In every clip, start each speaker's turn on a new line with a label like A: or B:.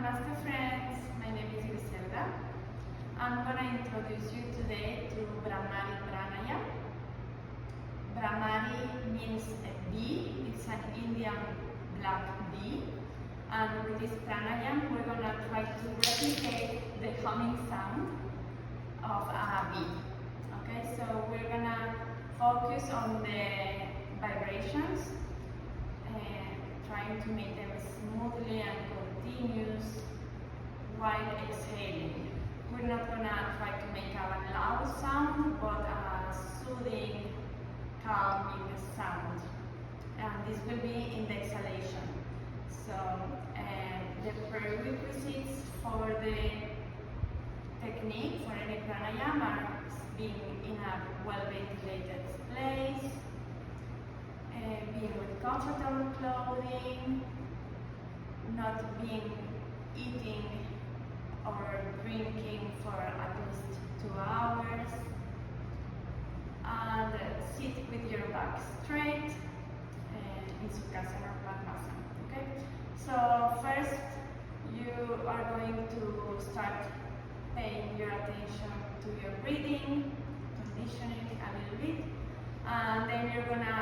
A: Master friends, my name is Griselda. I'm going to introduce you today to Bhramari Pranayama. Bhramari means a bee, it's an Indian black bee. And with this pranayama, we're going to try to replicate the humming sound of a bee. Okay, so we're going to focus on the vibrations, trying to make them smoothly and continuous while exhaling. We're not going to try to make a loud sound, but a soothing, calming sound. And this will be in the exhalation. So the prerequisites for the technique for any pranayama are being in a well-ventilated place, being with comfortable clothing, not being eating or drinking for at least 2 hours, and sit with your back straight in Sukhasana or Padmasana. Okay? So first you are going to start paying your attention to your breathing, conditioning a little bit, and then you're gonna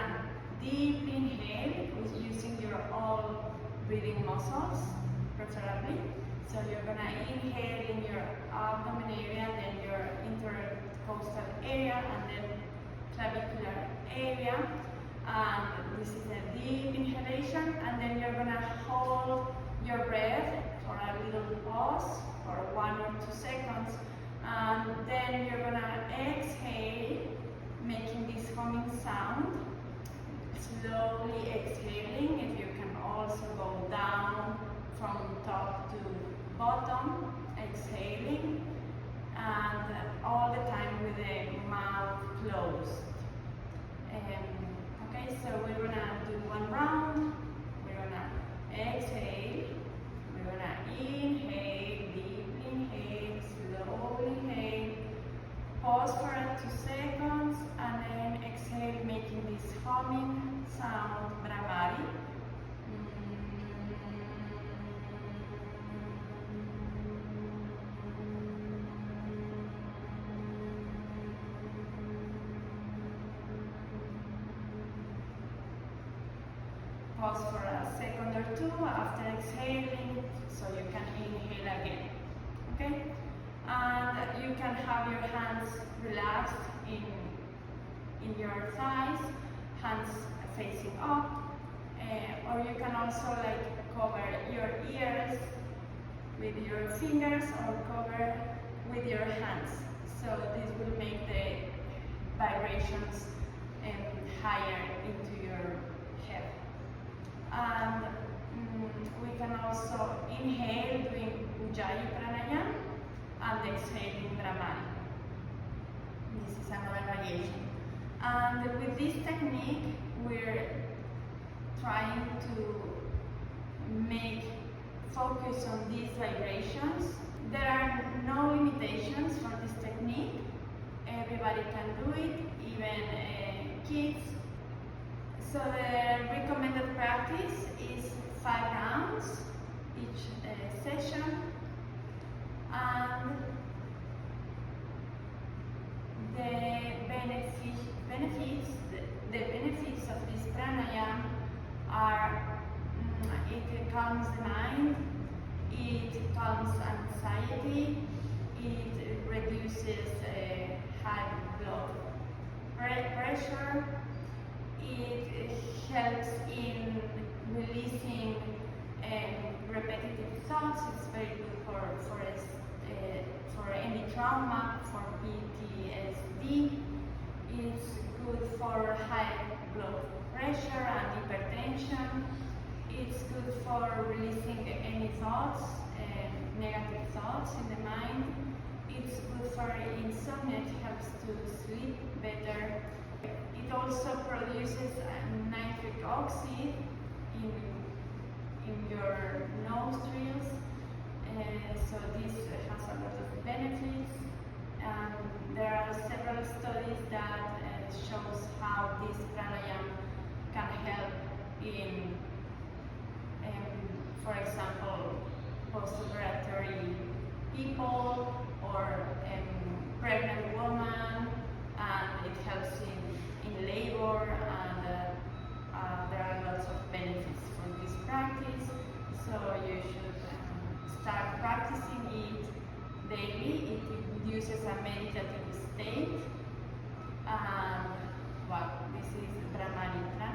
A: deep inhale using your all breathing muscles, preferably. So you're gonna inhale in your abdomen area, then your intercostal area, and then clavicular area. And this is a deep inhalation, and then you're gonna hold your breath for a little pause for 1 or 2 seconds, and then you're gonna exhale, making this humming sound. Slowly exhaling. If you can also go down from top to bottom, exhaling, and all the time with the mouth closed. Okay, so we're gonna do 1 round. We're gonna exhale. We're gonna inhale, deeply inhale, slowly inhale. Pause for 2 seconds, and then exhale, making this humming sound, Bhramari. Pause for a second or 2 after exhaling, so you can inhale again. Okay? And you can have your hands relaxed in your thighs, hands facing up, or you can also cover your ears with your fingers or cover with your hands. So this will make the vibrations higher into your head. And we can also inhale doing Ujjayi Pranayama and exhaling Bhramari. This is another variation. And with this technique, we're trying to make focus on these vibrations. There are no limitations for this technique. Everybody can do it, even kids. So the recommended practice is 5 rounds each session, and the benefits of this pranayama are it calms the mind, it calms anxiety, it reduces high blood pressure, it helps in releasing repetitive thoughts. It's very good for any trauma, for PTSD. It's good for high blood pressure and hypertension. It's good for releasing any thoughts, negative thoughts in the mind. It's good for insomnia. It helps to sleep better. It also produces nitric oxide in your nostrils, so this has a lot of benefits. There are several studies that shows how this pranayama can help in, for example, post cure, and there are lots of benefits for this practice. So you should start practicing it daily. It induces a meditative state. And well, this is Brahmani prana.